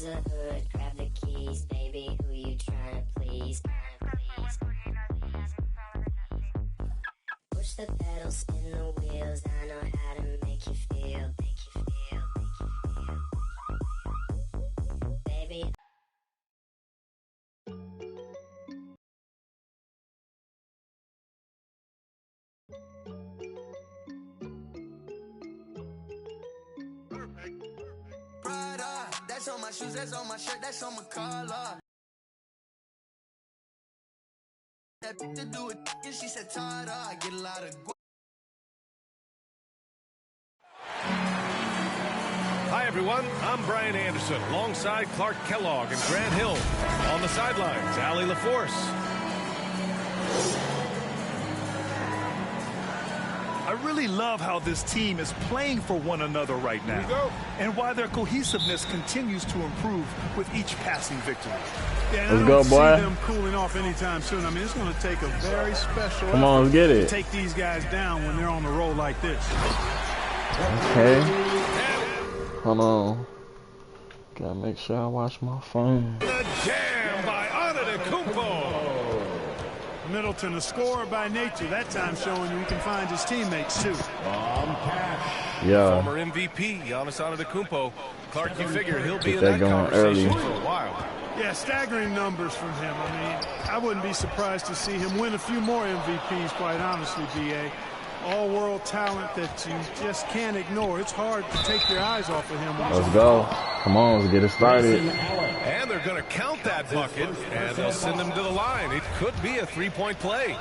The hood, grab the keys, baby, who you trying to please? Push the pedal, spin the wheels, I know how to make you feel, baby. That's on my shoes, that's on my shirt, that's on my collar. That to do it, and she said, Tada, I get a lot of. Hi, everyone. I'm Brian Anderson, alongside Clark Kellogg and Grant Hill. On the sidelines, Allie LaForce. I really love how this team is playing for one another right now, and why their cohesiveness continues to improve with each passing victory. Yeah, let's go, boy. See them cooling off anytime soon. I mean, it's going to take a very special Come on, let's get it. to take these guys down when they're on the roll like this. Okay. Hold on. Gotta make sure I watch my phone. The jam by Antetokounmpo. Middleton, a scorer by nature, that time showing you he can find his teammates too. Yeah. Former MVP Giannis Antetokounmpo. Clark, you figure he'll be in that conversation for a while. Yeah, staggering numbers from him. I mean, I wouldn't be surprised to see him win a few more MVPs, quite honestly, B.A. All-world talent that you just can't ignore. It's hard to take your eyes off of him. Let's go. Come on, let's get it started. And they're going to count that bucket, and they'll send him to the line. It could be a three-point play.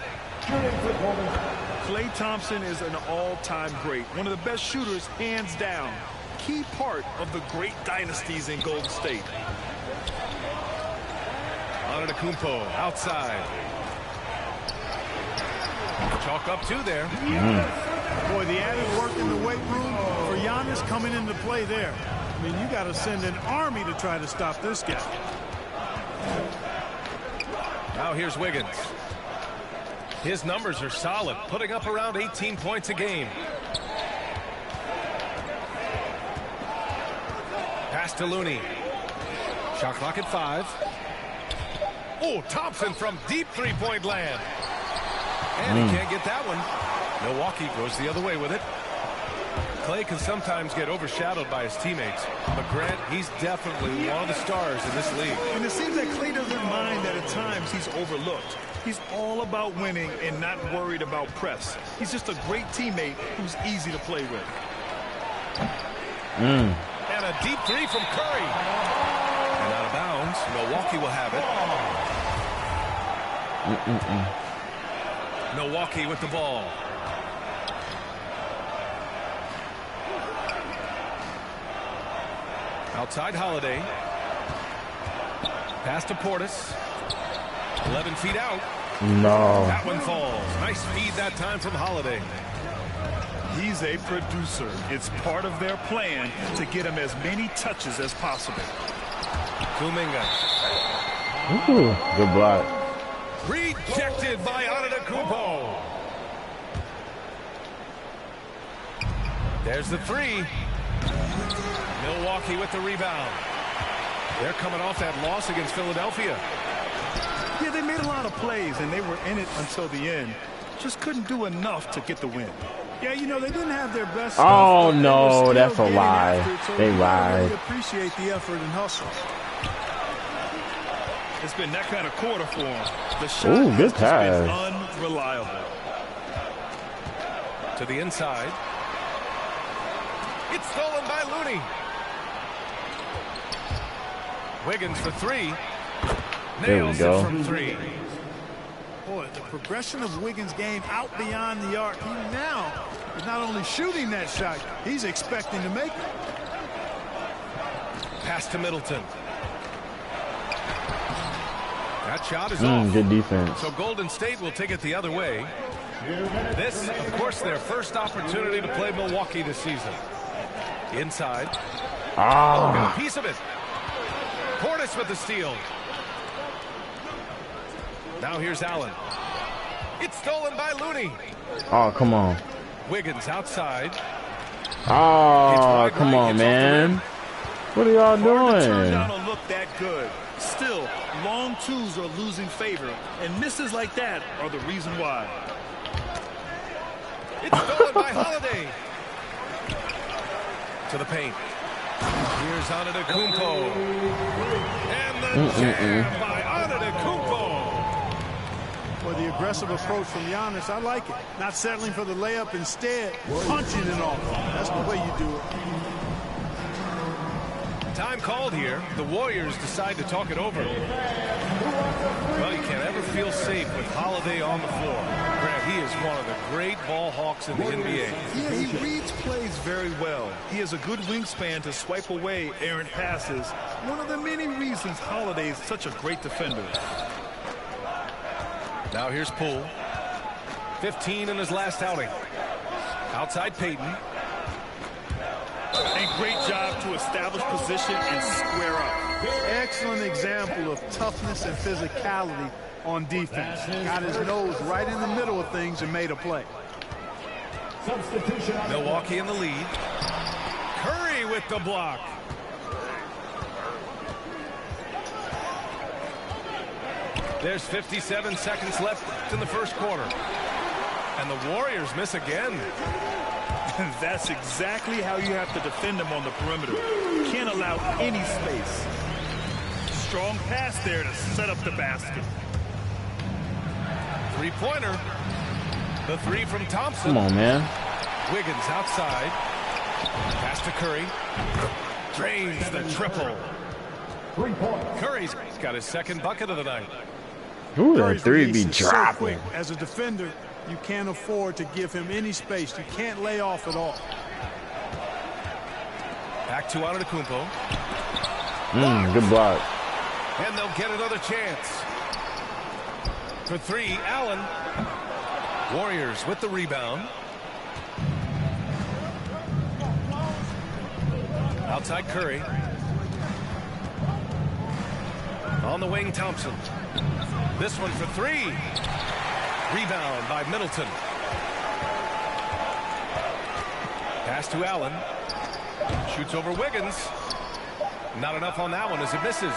Klay Thompson is an all-time great. One of the best shooters, hands down. Key part of the great dynasties in Golden State. Antetokounmpo outside. Chalk up two there. Boy, the added work in the weight room for Giannis coming into play there. I mean, you got to send an army to try to stop this guy. Now here's Wiggins. His numbers are solid, putting up around 18 points a game. Pass to Looney. Shot clock at 5. Oh, Thompson from deep three-point land. And he can't get that one. Milwaukee goes the other way with it. Klay can sometimes get overshadowed by his teammates, but Grant, he's definitely one of the stars in this league. And it seems that Klay doesn't mind that at times he's overlooked. He's all about winning and not worried about press. He's just a great teammate who's easy to play with. And a deep three from Curry. And out of bounds, Milwaukee will have it. Milwaukee with the ball. Outside Holiday. Pass to Portis. 11 feet out. No. That one falls. Nice feed that time from Holiday. He's a producer. It's part of their plan to get him as many touches as possible. Kuminga. Ooh, good block. Rejected by Antetokounmpo. There's the three. Milwaukee with the rebound. They're coming off that loss against Philadelphia. Yeah, they made a lot of plays, and they were in it until the end. Just couldn't do enough to get the win. Yeah, you know, they didn't have their best Oh, stuff, but no, they were still that's a getting lie. after it, so They you gotta really lied. appreciate the effort and hustle. It's been that kind of quarter for him. The shot Ooh, has good just been pass. unreliable. To the inside. It's stolen by Looney. Wiggins for three. There we Nails go. it from three. Boy, the progression of Wiggins' game out beyond the arc. He now is not only shooting that shot, he's expecting to make it. Pass to Middleton. That shot is off. Good defense. So Golden State will take it the other way. This, of course, their first opportunity to play Milwaukee this season. Inside. Oh, got a piece of it. Portis with the steal. Now here's Allen. It's stolen by Looney. Oh, come on. Wiggins outside. Oh, come on, man. What are y'all Hard to turn doing? down a look that good. Still, long twos are losing favor, and misses like that are the reason why. It's stolen by Holiday. To the paint. Here's Antetokounmpo. And the jam by Antetokounmpo. Well, the aggressive approach from Giannis, I like it. Not settling for the layup, instead punching it off. That's the way you do it. Time called here. The Warriors decide to talk it over. Well, you can't ever feel safe with Holiday on the floor. Grant, he is one of the great ball hawks in the NBA. Yeah, he reads plays very well. He has a good wingspan to swipe away errant passes. One of the many reasons Holiday is such a great defender. Now here's Poole. 15 in his last outing. Outside Payton. And great job to establish position and square up. Excellent example of toughness and physicality on defense. Got his nose right in the middle of things and made a play. Milwaukee in the lead. Curry with the block. There's 57 seconds left in the first quarter. And the Warriors miss again. That's exactly how you have to defend them on the perimeter. You can't allow any space. Strong pass there to set up the basket. Three-pointer. The three from Thompson. Come on, man. Wiggins outside. Pass to Curry. Drains the triple. Curry's got his second bucket of the night. Ooh, that Curry's three be release is so dropping. quick. As a defender, you can't afford to give him any space. You can't lay off at all. Back to Antetokounmpo. Good block. And they'll get another chance. For three, Allen. Warriors with the rebound. Outside Curry. On the wing, Thompson. This one for three. Rebound by Middleton. Pass to Allen. Shoots over Wiggins. Not enough on that one as it misses.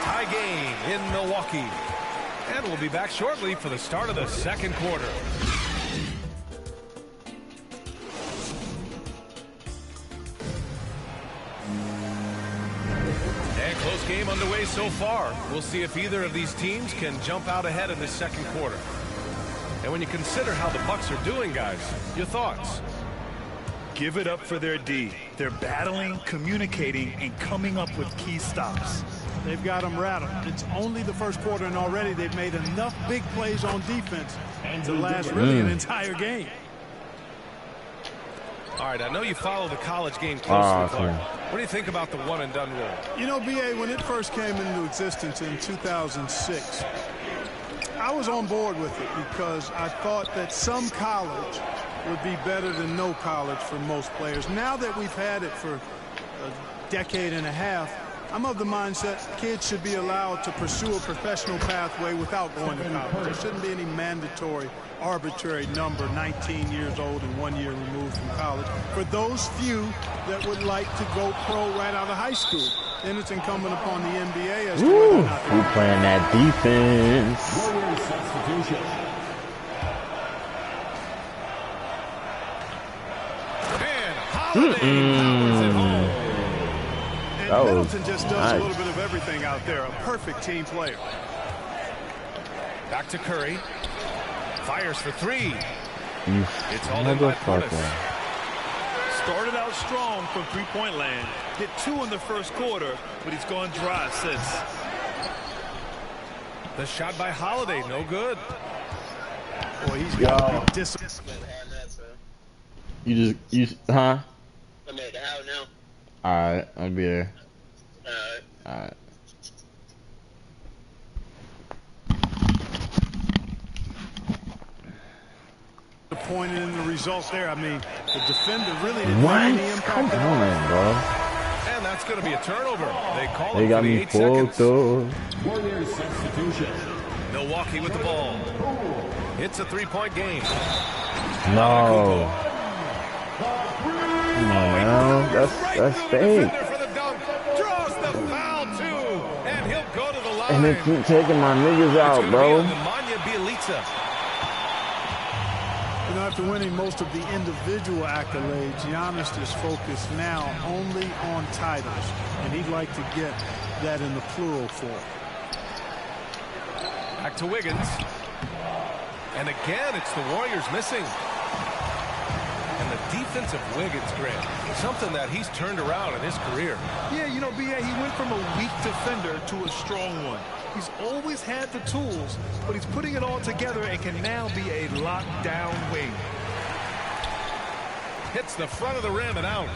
Tie game in Milwaukee. And we'll be back shortly for the start of the second quarter. And close game underway so far. We'll see if either of these teams can jump out ahead in this second quarter. And when you consider how the Bucks are doing, guys, your thoughts? Give it up for their D. They're battling, communicating, and coming up with key stops. They've got them rattled. It's only the first quarter, and already they've made enough big plays on defense to last really an entire game. All right, I know you follow the college game closely, Clark. Okay. What do you think about the one-and-done rule? You know, B.A., when it first came into existence in 2006, I was on board with it because I thought that some college would be better than no college for most players. Now that we've had it for a decade and a half, I'm of the mindset kids should be allowed to pursue a professional pathway without going to college. There shouldn't be any mandatory, arbitrary number, 19 years old and 1 year removed from college, for those few that would like to go pro right out of high school. Then it's incumbent upon the NBA as to whether or not who playing that defense? And Holiday powers it home. And Middleton just does a little bit of everything out there. A perfect team player. Back to Curry. Fires for three. It's all in by Portis. Started out strong from three-point land. Hit 2 in the first quarter, but he's gone dry since. The shot by Holiday, no good. Boy, he's got discipline. You huh? I'm at the house now. Alright, I'll be there. Alright. Disappointed in the results there. I mean, the defender really didn't have any impact. Come on, bro. And that's going to be a turnover. They call They it got for the me 8 seconds. Warriors substitution. Milwaukee with the ball. It's a 3-point game. No. Come on, man. That's fake. For the dunk. Draws the foul, too. And he'll go to the line. And they keep taking my niggas out, bro. You know, after winning most of the individual accolades, Giannis is focused now only on titles, and he'd like to get that in the plural form. Back to Wiggins. And again, it's the Warriors missing. And the defense of Wiggins, Grant, something that he's turned around in his career. Yeah, you know, B.A., he went from a weak defender to a strong one. He's always had the tools, but he's putting it all together and can now be a lockdown wing. Hits the front of the rim and out.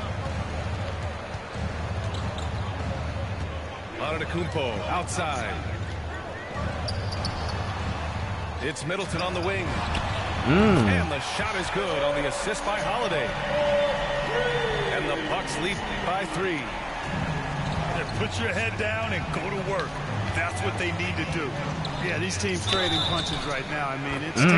Antetokounmpo outside. It's Middleton on the wing. And the shot is good on the assist by Holiday. And the Bucks lead by 3. And put your head down and go to work. That's what they need to do. Yeah, these teams trading punches right now. I mean, it's back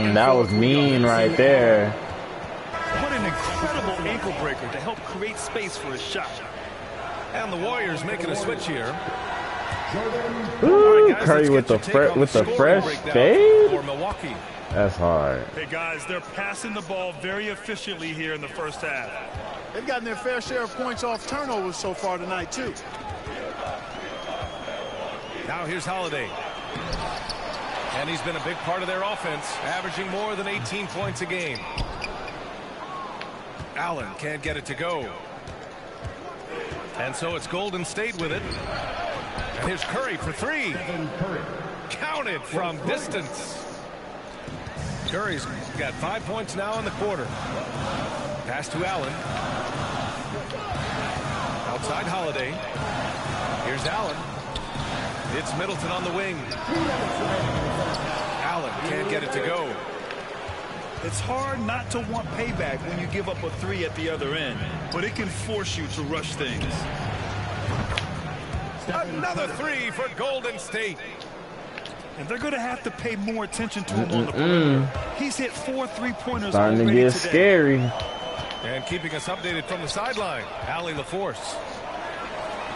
and that forth. was mean right there. What an incredible ankle breaker to help create space for a shot. And the Warriors making a switch here. Ooh, Right, guys, Curry with the fresh fade. For Milwaukee. That's hard. Hey guys, they're passing the ball very efficiently here in the first half. They've gotten their fair share of points off turnovers so far tonight, too. Now here's Holiday. And he's been a big part of their offense, averaging more than 18 points a game. Allen can't get it to go. And so it's Golden State with it. And here's Curry for 3. Counted from distance. Curry's got 5 points now in the quarter. Pass to Allen. Outside Holiday. Here's Allen. It's Middleton on the wing. Allen can't get it to go. It's hard not to want payback when you give up a 3 at the other end, but it can force you to rush things. Another 3 for Golden State. And they're going to have to pay more attention to him on the perimeter. He's hit 4 3-pointers Starting already to get today. scary. And keeping us updated from the sideline, Allie LaForce.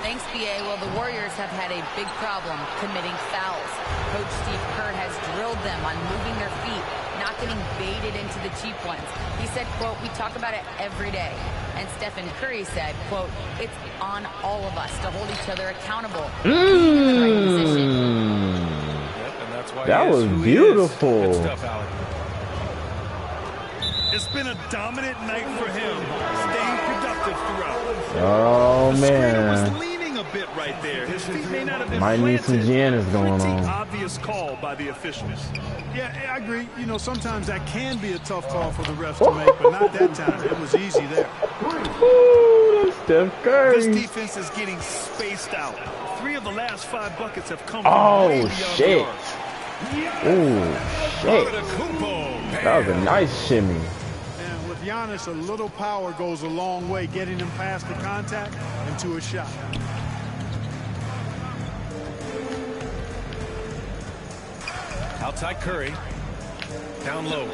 Thanks, B.A. Well, the Warriors have had a big problem committing fouls. Coach Steve Kerr has drilled them on moving their feet, not getting baited into the cheap ones. He said, quote, "We talk about it every day." And Stephen Curry said, quote, "It's on all of us to hold each other accountable." That was beautiful. Good stuff, Allie. It's been a dominant night for him, staying productive throughout. Oh, The screener was man. leaning a bit right there. His feet may not have been Might need some planted. Giannis going Pretty on. obvious call by the officials. Yeah, I agree. You know, sometimes that can be a tough call for the refs to make, but not that time. It was easy there. Ooh, that's Steph Curry. This defense is getting spaced out. 3 of the last 5 buckets have come Oh, from way beyond shit. the arc. Ooh, shit. Antetokounmpo. That was a nice shimmy. And with Giannis, a little power goes a long way, getting him past the contact and to a shot. Outside Curry. Down low.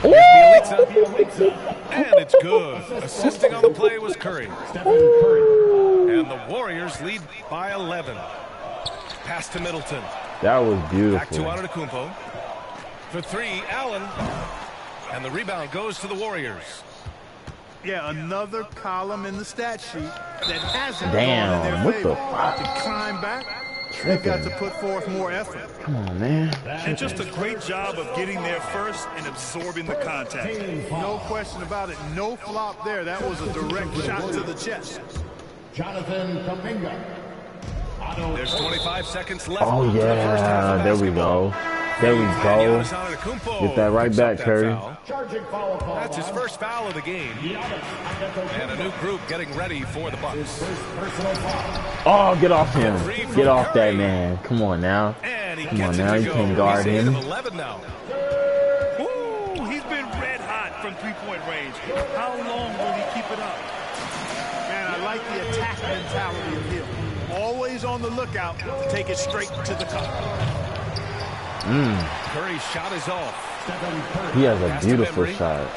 Here's Bielitsa. And it's good. Assisting on the play was Curry. And the Warriors lead by 11. Pass to Middleton. That was beautiful. Back to Antetokounmpo. For three, Allen. And the rebound goes to the Warriors. Yeah, another column in the stat sheet that hasn't Damn, gone in their what favor. the fuck? To climb back, they've got to put forth more effort. Come on, man. And just a great job of getting there first and absorbing the contact. No question about it. No flop there. That was a direct shot to the chest. Jonathan Kuminga. There's 25 seconds left. Oh, in the first half yeah. of There we basketball. go. There we go. Giannis Antetokounmpo Get that right picks up back, that Curry. foul. That's his first foul of the game. And a new group getting ready for the Bucks. Oh, get off him. Get off that man. Come on now. And he Come on gets now. it to You go. can guard He's ahead him. of 11 now. Ooh, he's been red hot from three-point range. How long will he keep it up? Man, I like the attack mentality of him. Always on the lookout to take it straight to the cup. Curry's shot is off. He has a Pass to beautiful Bembry. shot.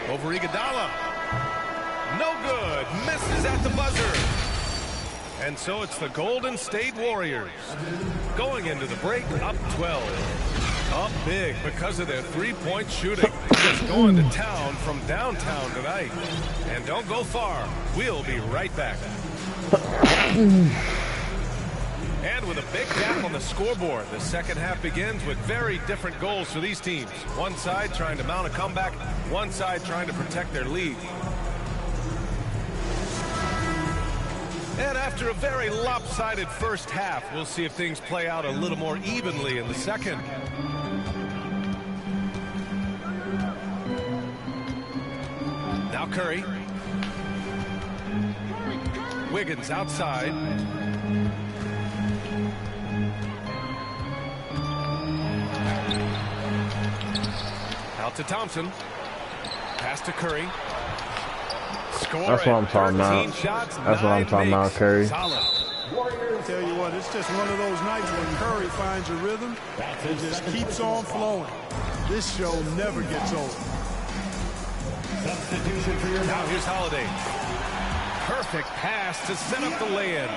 Over Iguodala. No good. Misses at the buzzer. And so it's the Golden State Warriors going into the break up 12. Up big because of their three-point shooting. Just going to town from downtown tonight. And don't go far. We'll be right back. And with a big gap on the scoreboard, the second half begins with very different goals for these teams. One side trying to mount a comeback, one side trying to protect their lead. And after a very lopsided first half, we'll see if things play out a little more evenly in the second. Now Curry. Wiggins outside. Out to Thompson. Pass to Curry. Score. That's what I'm talking about. Shots, That's what I'm talking about, Curry. Solid. I tell you what, it's just one of those nights when Curry finds a rhythm and just keeps on flowing. This show never gets old. Now here's Holiday. Perfect pass to set up the lay-in.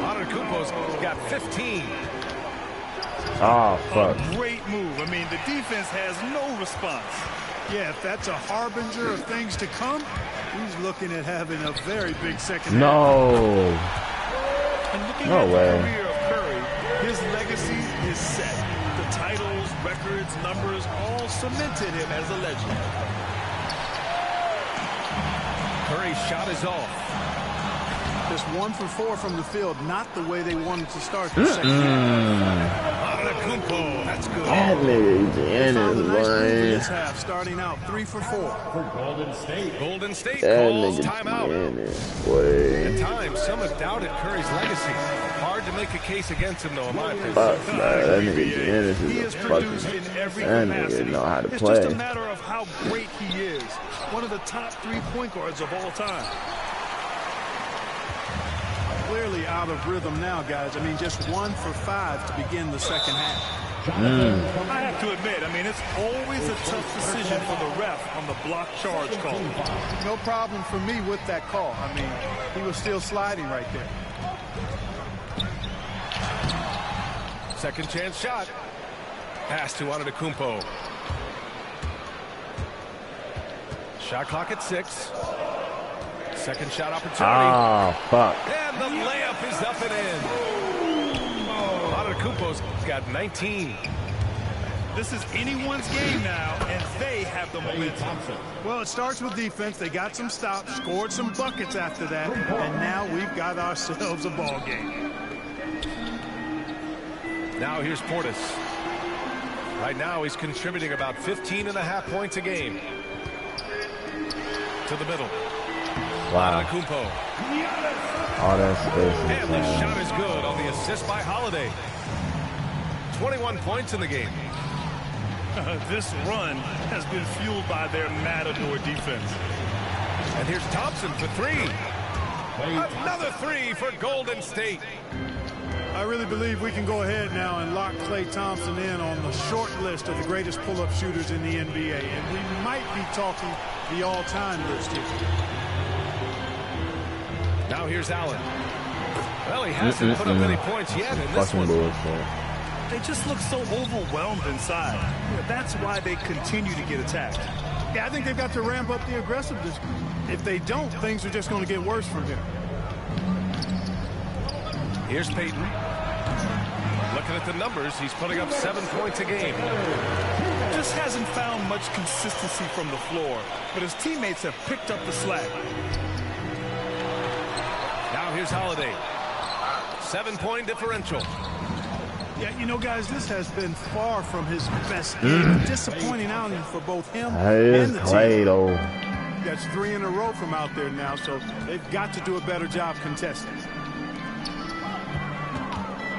Antetokounmpo's got 15. Oh, fuck. A great move. I mean, the defense has no response. Yeah, if that's a harbinger of things to come, he's looking at having a very big second half. No. And looking No at way. the career of Curry, his legacy is set. The titles, records, numbers, all cemented him as a legend. Curry's shot is off. Just 1 for 4 from the field, not the way they wanted to start the second half. Antetokounmpo, that's good. That nigga Found a Giannis, nice move in this boy. half, starting out 3 for 4. Golden State That calls nigga timeout. Giannis, boy. At times, some have doubted Curry's legacy. Hard to make a case against him, though, in my opinion. Fuck, man. That nigga Giannis He is is a produced fucking... in every That capacity. nigga know how to It's just a play. matter of how great he is. One of the top 3 point guards of all time. Clearly out of rhythm now, guys. I mean, just 1 for 5 to begin the second half. I have to admit, I mean, it's always a tough decision for the ref on the block charge call. No problem for me with that call. I mean, he was still sliding right there. Second chance shot. Pass to Antetokounmpo. Shot clock at 6. Second shot opportunity. Oh, fuck. And the layup is up and in. Antetokounmpo's got 19. This is anyone's game now, and they have the momentum. Well, it starts with defense. They got some stops, scored some buckets after that, and now we've got ourselves a ball game. Now here's Portis. Right now he's contributing about 15.5 points a game. To the middle. Wow. Antetokounmpo. All that space. And the shot is good on the assist by Holiday. 21 points in the game. This run has been fueled by their matador defense. And here's Thompson for 3. Another three for Golden State. I really believe we can go ahead now and lock Klay Thompson in on the short list of the greatest pull-up shooters in the NBA. And we might be talking the all-time list here. Now here's Allen. Well, he hasn't put up any points yet in this one. They just look so overwhelmed inside. Yeah, that's why they continue to get attacked. Yeah, I think they've got to ramp up the aggressiveness. If they don't, things are just going to get worse from here. Here's Peyton. Looking at the numbers, he's putting up 7 points a game. Just hasn't found much consistency from the floor, but his teammates have picked up the slack. Now here's Holiday. 7-point differential. Yeah, you know, guys, this has been far from his best game. Disappointing outing for both him and the team. That's 3 in a row from out there now, so they've got to do a better job contesting.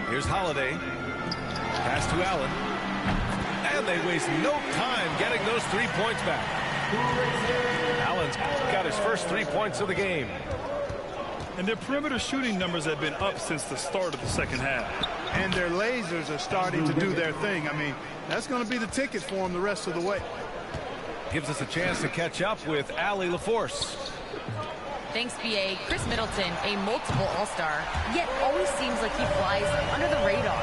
Here's Holiday. Pass to Allen. And they waste no time getting those 3 points back. Allen's got his first 3 points of the game. And their perimeter shooting numbers have been up since the start of the second half. And their lasers are starting to do their thing. I mean, that's going to be the ticket for them the rest of the way. Gives us a chance to catch up with Allie LaForce. Thanks, B.A. Chris Middleton, a multiple All-Star, yet always seems like he flies under the radar.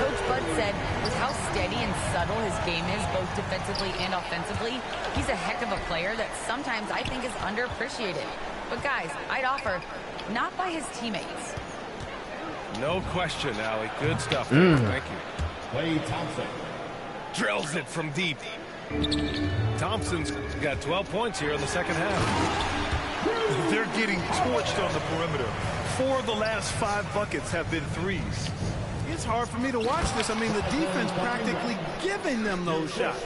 Coach Bud said with how steady and subtle his game is, both defensively and offensively, he's a heck of a player that sometimes I think is underappreciated. But guys, I'd offer, not by his teammates. No question, Allie. Good stuff there. Thank you. Klay Thompson Drills it from deep. Thompson's got 12 points here in the second half. They're getting torched on the perimeter. 4 of the last 5 buckets have been threes. It's hard for me to watch this. I mean, the defense practically giving them those shots.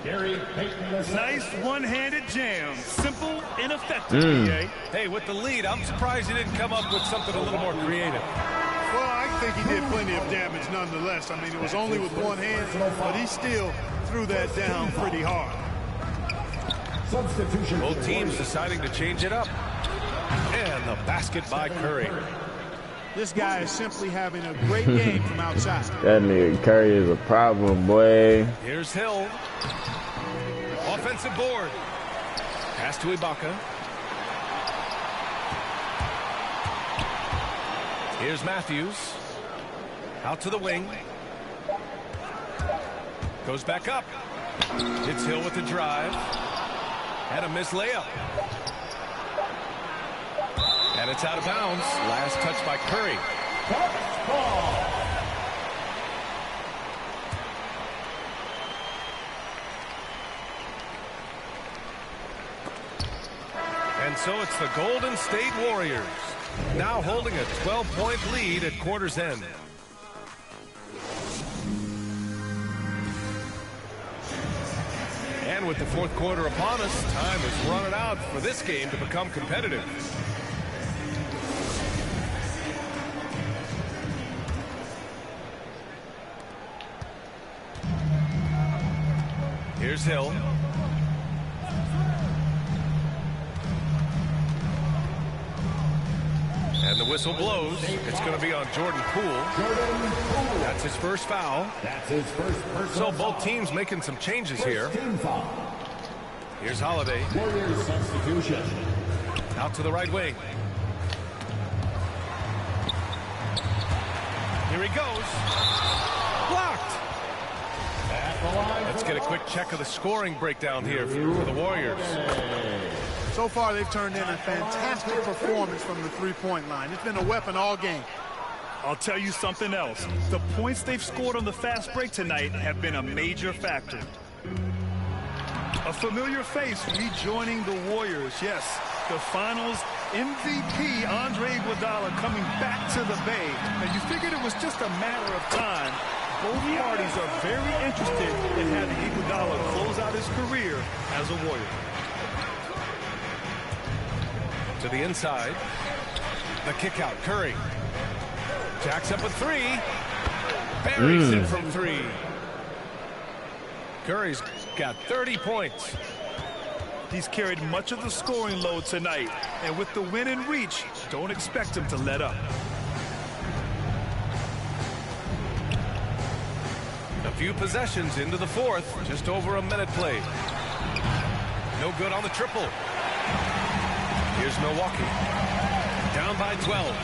Nice one-handed jam. Simple and effective, B.A. Hey, with the lead, I'm surprised he didn't come up with something a little more creative. Well, I think he did plenty of damage nonetheless. I mean, it was only with one hand, but he still threw that down pretty hard. Both teams deciding to change it up. And the basket by Curry. This guy is simply having a great game from outside. That nigga Curry is a problem, boy. Here's Hill. Offensive board. Pass to Ibaka. Here's Matthews. Out to the wing. Goes back up. Hits Hill with the drive. And a missed layup. And it's out of bounds. Last touch by Curry. And so it's the Golden State Warriors now holding a 12-point lead at quarter's end. And with the fourth quarter upon us, time is running out for this game to become competitive. Here's Hill. And the whistle blows. It's going to be on Jordan Poole. That's his first foul. So both teams making some changes here. Here's Holiday. Warriors substitution. Out to the right wing. Here he goes. Blocked. Let's get a quick check of the scoring breakdown here for the Warriors. So far, they've turned in a fantastic performance from the three-point line. It's been a weapon all game. I'll tell you something else. The points they've scored on the fast break tonight have been a major factor. A familiar face rejoining the Warriors. Yes, the Finals MVP Andre Iguodala coming back to the Bay. And you figured it was just a matter of time. Both parties are very interested in having Iguodala close out his career as a Warrior. To the inside. The kick out. Curry. Jacks up a three. Buries it from three. Curry's got 30 points. He's carried much of the scoring load tonight, and with the win in reach, don't expect him to let up. A few possessions into the fourth, just over a minute played. No good on the triple. Here's Milwaukee, down by 12.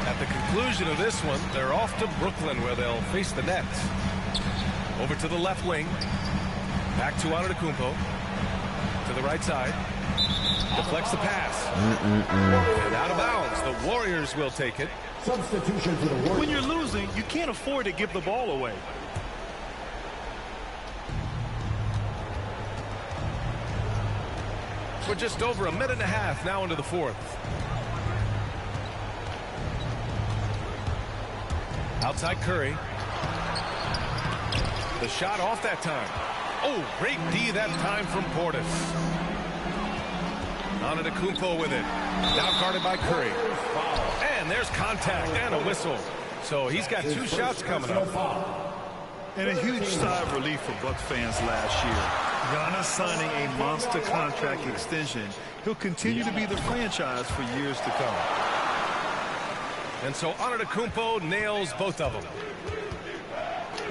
At the conclusion of this one, they're off to Brooklyn, where they'll face the Nets. Over to the left wing, back to Antetokounmpo, to the right side, deflects the pass, and out of bounds. The Warriors will take it. Substitution for the Warriors. When you're losing, you can't afford to give the ball away. We're just over a minute and a half now into the fourth. Outside Curry. The shot off that time. Oh, great D that time from Portis. Antetokounmpo with it. Now guarded by Curry. And there's contact and a whistle. So he's got 2 shots coming up. And a huge sigh of relief for Bucks fans last year. Giannis signing a monster contract extension. He'll continue to be the franchise for years to come. And so Antetokounmpo nails both of them.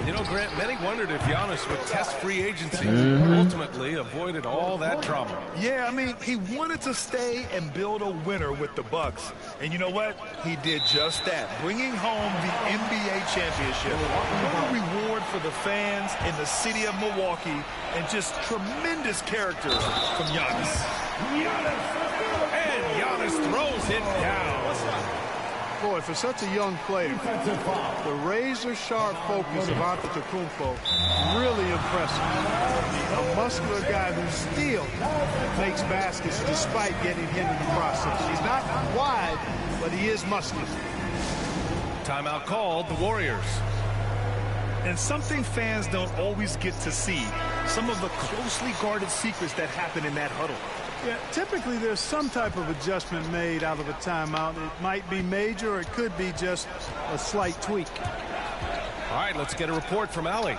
You know, Grant, many wondered if Giannis would test free agency, but ultimately avoided all that drama. Yeah, I mean, he wanted to stay and build a winner with the Bucks. And you know what? He did just that, bringing home the NBA championship. What a reward for the fans in the city of Milwaukee, and just tremendous character from Giannis. And Giannis throws it down. Boy, for such a young player, the razor-sharp focus of Antetokounmpo really impressive. A muscular guy who still makes baskets despite getting hit in the process. He's not wide, but he is muscular. Timeout called, the Warriors. And something fans don't always get to see, some of the closely guarded secrets that happen in that huddle. Yeah, typically there's some type of adjustment made out of a timeout. It might be major, or it could be just a slight tweak. All right, let's get a report from Allie.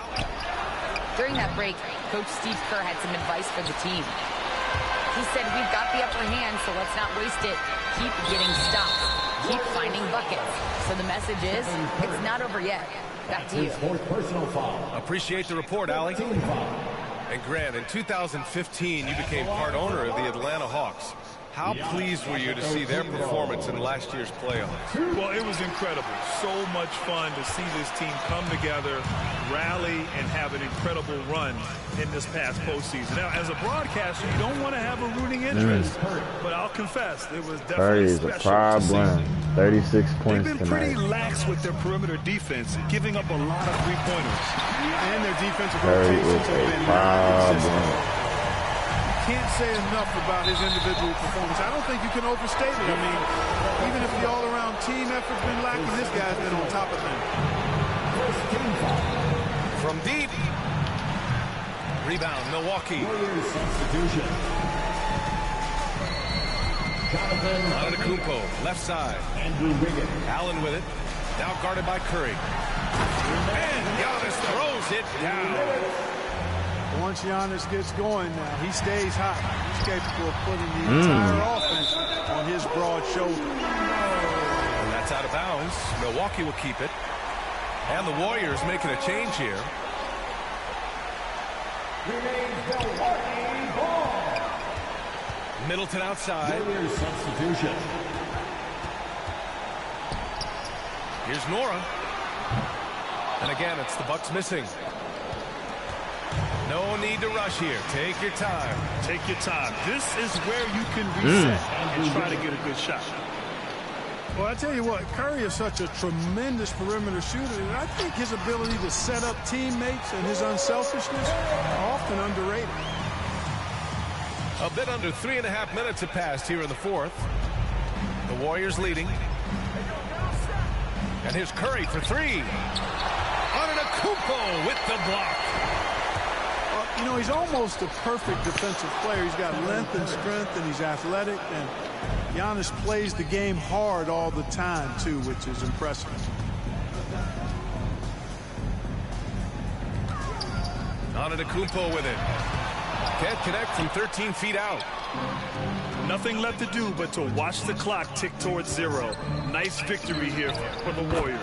During that break, Coach Steve Kerr had some advice for the team. He said, we've got the upper hand, so let's not waste it. Keep getting stops. Keep finding buckets. So the message is, it's not over yet. Back to you. Appreciate the report, Allie. And Grant, in 2015, you became part owner of the Atlanta Hawks. How pleased were you to see their performance in last year's playoffs? Well, it was incredible. So much fun to see this team come together, rally, and have an incredible run in this past postseason. Now, as a broadcaster, you don't want to have a rooting interest, but I'll confess, it was definitely special to see. 36 points They've been pretty lax with their perimeter defense, giving up a lot of three-pointers. And their defensive rotations have been consistent. Can't say enough about his individual performance. I don't think you can overstate it. I mean, even if the all-around team effort's been lacking, this guy's been on top of things. From deep. Rebound, Milwaukee. Substitution. Antetokounmpo, left side. Andrew Wiggins. Allen with it. Now guarded by Curry. And Giannis throws it down. Once Giannis gets going now, he stays hot. He's capable of putting the entire offense on his broad shoulder. And that's out of bounds. Milwaukee will keep it. And the Warriors making a change here. Middleton outside. Substitution. Here's Nora. And again, it's the Bucks missing. No need to rush here. Take your time. Take your time. This is where you can reset and try to get a good shot. Well, I tell you what, Curry is such a tremendous perimeter shooter, and I think his ability to set up teammates and his unselfishness are often underrated. A bit under 3.5 minutes have passed here in the fourth. The Warriors leading. And here's Curry for three. Antetokounmpo with the block. You know, he's almost a perfect defensive player. He's got length and strength, and he's athletic. And Giannis plays the game hard all the time, too, which is impressive. Antetokounmpo with it. Can't connect from 13 feet out. Nothing left to do but to watch the clock tick towards 0. Nice victory here for the Warriors.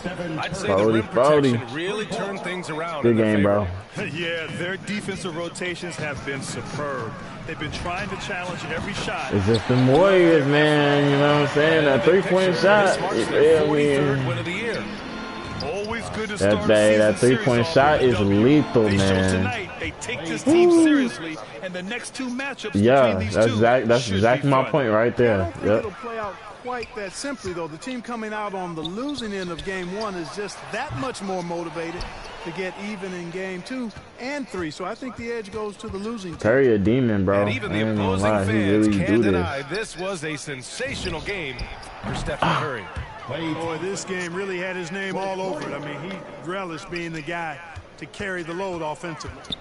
I'd say the rim protection really turned things around. Good game, bro. Yeah, their defensive rotations have been superb. They've been trying to challenge every shot. It's just the Warriors, man. You know what I'm saying? That 3-point shot. Win of the year. Always good to start That 3-point shot is lethal, man. Tonight, they take this team seriously, and the next 2 matchups Yeah, between these that's exactly my point right I there. don't think it'll play out quite that simply, though. The team coming out on the losing end of game 1 is just that much more motivated to get even in game 2 and 3. So I think the edge goes to the losing team. Curry a demon, bro. And even the opposing fans can't deny this was a sensational game for Stephen Curry. Boy, this game really had his name all over it. I mean, he relished being the guy to carry the load offensively.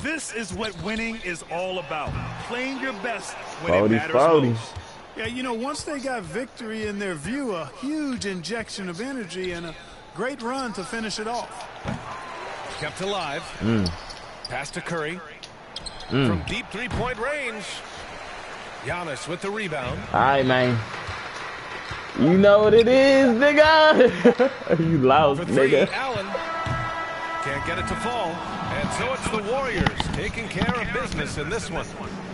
This is what winning is all about. Playing your best when it matters most. Yeah, you know, once they got victory in their view, a huge injection of energy and a great run to finish it off. Kept alive. Pass to Curry. From deep 3-point range. Giannis with the rebound. All right, man. You know what it is, nigga. You loud, For 3, nigga. Allen. Can't get it to fall. And so it's the Warriors taking care of business in this one.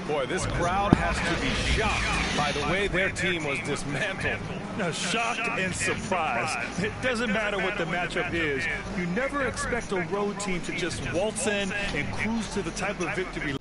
Boy, this crowd has to be shocked by the way their team was dismantled. Now, shocked and surprised. It doesn't matter what the matchup is. You never expect a road team to just waltz in and cruise to the type of victory